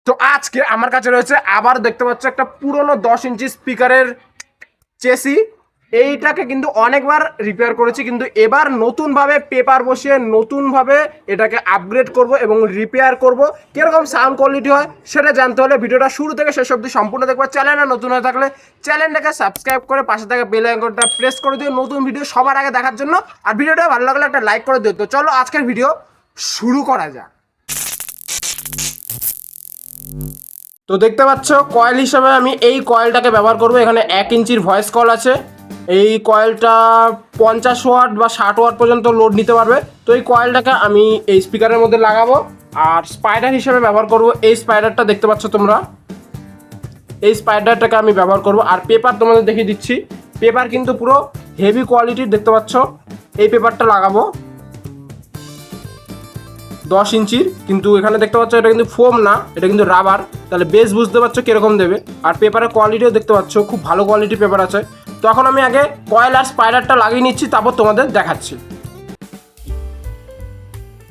তো আজকে আমার কাছে রয়েছে আবার দেখতে পাচ্ছ একটা পুরনো 10 ইঞ্চি স্পিকারের চেসি। এইটাকে কিন্তু অনেকবার রিপেয়ার করেছি, কিন্তু এবার নতুনভাবে পেপার বসিয়ে নতুনভাবে এটাকে আপগ্রেড করব এবং রিপেয়ার করব। কীরকম সাউন্ড কোয়ালিটি হয় সেটা জানতে হলে ভিডিওটা শুরু থেকে শেষ অবধি সম্পূর্ণ দেখবো। চ্যানেলে নতুন হয়ে থাকলে চ্যানেলটাকে সাবস্ক্রাইব করে পাশে থাকা বেল আইকনটা প্রেস করে দিও নতুন ভিডিও সবার আগে দেখার জন্য। আর ভিডিওটা ভালো লাগলে একটা লাইক করে দিও। তো চলো আজকের ভিডিও শুরু করা যাক। তো দেখতে পাচ্ছ কয়েল হিসাবে আমি এই কয়েলটাকে ব্যবহার করব। এখানে 1 ইঞ্চির ভয়েস কল আছে। এই কয়েলটা 50 ওয়াট বা 60 ওয়াট পর্যন্ত লোড নিতে পারবে। তো এই কয়েলটাকে আমি এই স্পিকারের মধ্যে লাগাবো আর স্পাইডার হিসেবে ব্যবহার করব। এই স্পাইডারটা দেখতে পাচ্ছ তোমরা, এই স্পাইডারটাকে আমি ব্যবহার করব। আর পেপার তোমাদের দেখিয়ে দিচ্ছি, পেপার কিন্তু পুরো হেভি কোয়ালিটির দেখতে পাচ্ছ। এই পেপারটা লাগাবো 10 ইঞ্চির, কিন্তু এখানে দেখতে পাচ্ছ এটা কিন্তু ফোম না, এটা কিন্তু রাবার। তাহলে বেস বুঝতে পারছো কীরকম দেবে। আর পেপারের কোয়ালিটিও দেখতে পাচ্ছ খুব ভালো কোয়ালিটির পেপার আছে। তো এখন আমি আগে কয়েল আর স্পাইডারটা লাগিয়ে নিচ্ছি, তারপর তোমাদের দেখাচ্ছি।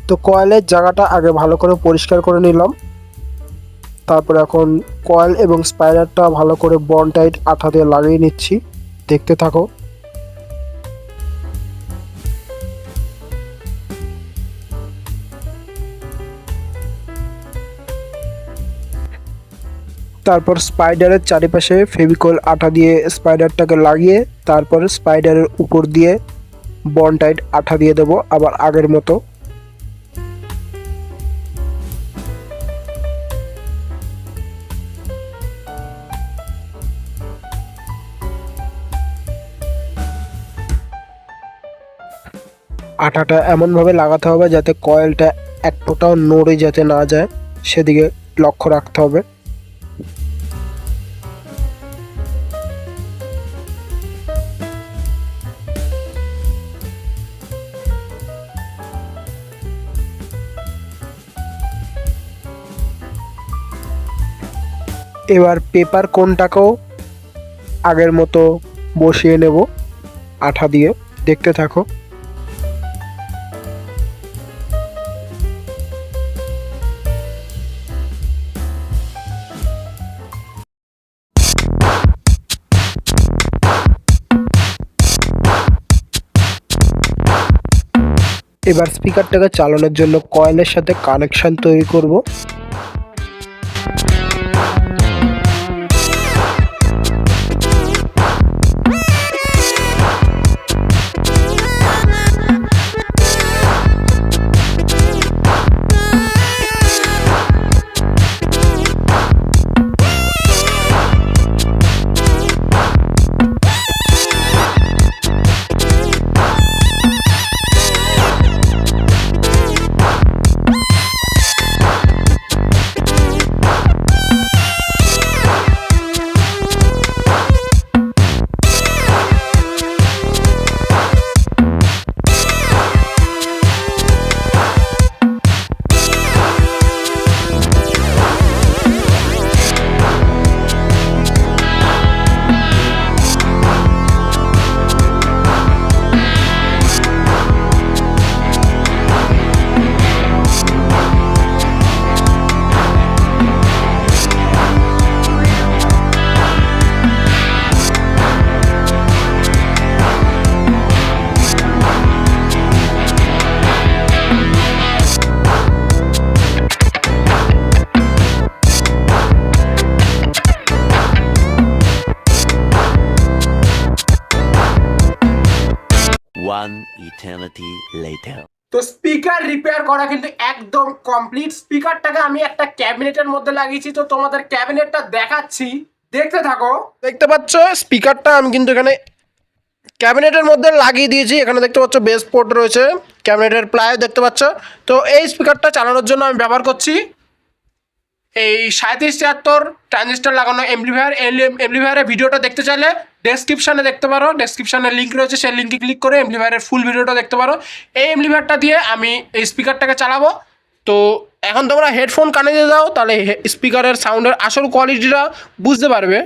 তো কয়েলের জায়গাটা আগে ভালো করে পরিষ্কার করে নিলাম। তারপরে এখন কয়েল এবং স্পাইডারটা ভালো করে বন্ড টাইট আঠা দিয়ে লাগিয়ে নিচ্ছি, দেখতে থাকো। তারপর স্পাইডারের চারিপাশে ফেভিকল আঠা দিয়ে স্পাইডারটাকে লাগিয়ে তারপর স্পাইডারের উপর দিয়ে বন্ড টাইট আঠা দিয়ে দেবো আবার আগের মতো। আঠাটা এমনভাবে লাগাতে হবে যাতে কয়েলটা এক ফোঁটাও নড়ে যাতে না যায়, সেদিকে লক্ষ্য রাখতে হবে। এবার পেপার কোনটাকেও আগের মতো বসিয়ে নেব আঠা দিয়ে, দেখতে থাকো। এবার স্পিকারটাকে চালানোর জন্য কয়েলের সাথে কানেকশন তৈরি করব। One eternity later. তো স্পিকার রিপেয়ার করা কিন্তু একদম কমপ্লিট। স্পিকারটাকে আমি একটা ক্যাবিনেটের মধ্যে লাগিয়েছি, তো তোমাদের ক্যাবিনেটটা দেখাচ্ছি, দেখতে থাকো। দেখতে পাচ্ছ স্পিকারটা আমি কিন্তু এখানে ক্যাবিনেটের মধ্যে লাগিয়ে দিয়েছি। এখানে দেখতে পাচ্ছ বেস পোর্ট রয়েছে, ক্যাবিনেটের প্লাই দেখতে পাচ্ছ। তো এই স্পিকারটা চালানোর জন্য আমি ব্যবহার করছি এই 3773 ট্রানজিস্টার লাগানো এমপ্লিফায়ার। এমপ্লিফায়ারের ভিডিওটা দেখতে চাইলে ডেসক্রিপশানে দেখতে পারো, ডেসক্রিপশানে লিঙ্ক রয়েছে, সেই লিঙ্কে ক্লিক করে এমপ্লিফায়ারের ফুল ভিডিওটা দেখতে পারো। এই এমপ্লিফায়ারটা দিয়ে আমি এই স্পিকারটাকে চালাবো। তো এখন তোমরা হেডফোন কানে দিয়ে দাও, তাহলে স্পিকারের সাউন্ডের আসল কোয়ালিটিটা বুঝতে পারবে।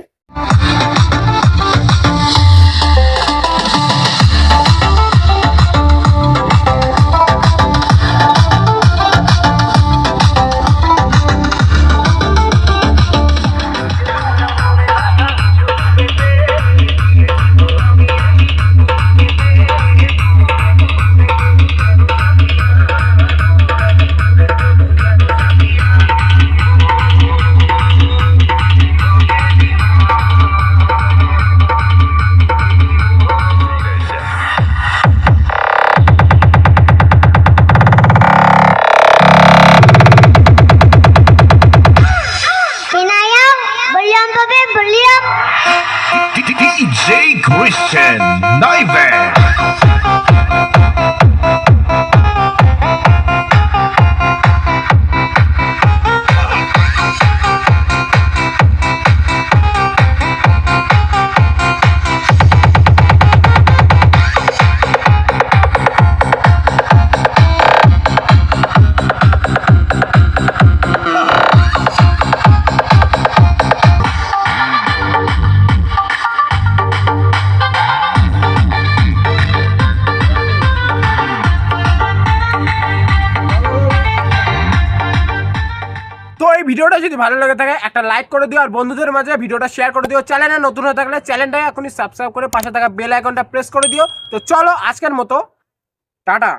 তো এই ভিডিওটা যদি ভালো লাগে থাকে একটা লাইক করে দিও আর বন্ধুদের মাঝে ভিডিওটা শেয়ার করে দিও। চ্যানেলে নতুন হয়ে থাকলে চ্যানেলটাকে এখনই সাবস্ক্রাইব করে পাশে থাকা বেল আইকনটা প্রেস করে দিও। তো চলো আজকের মতো টাটা।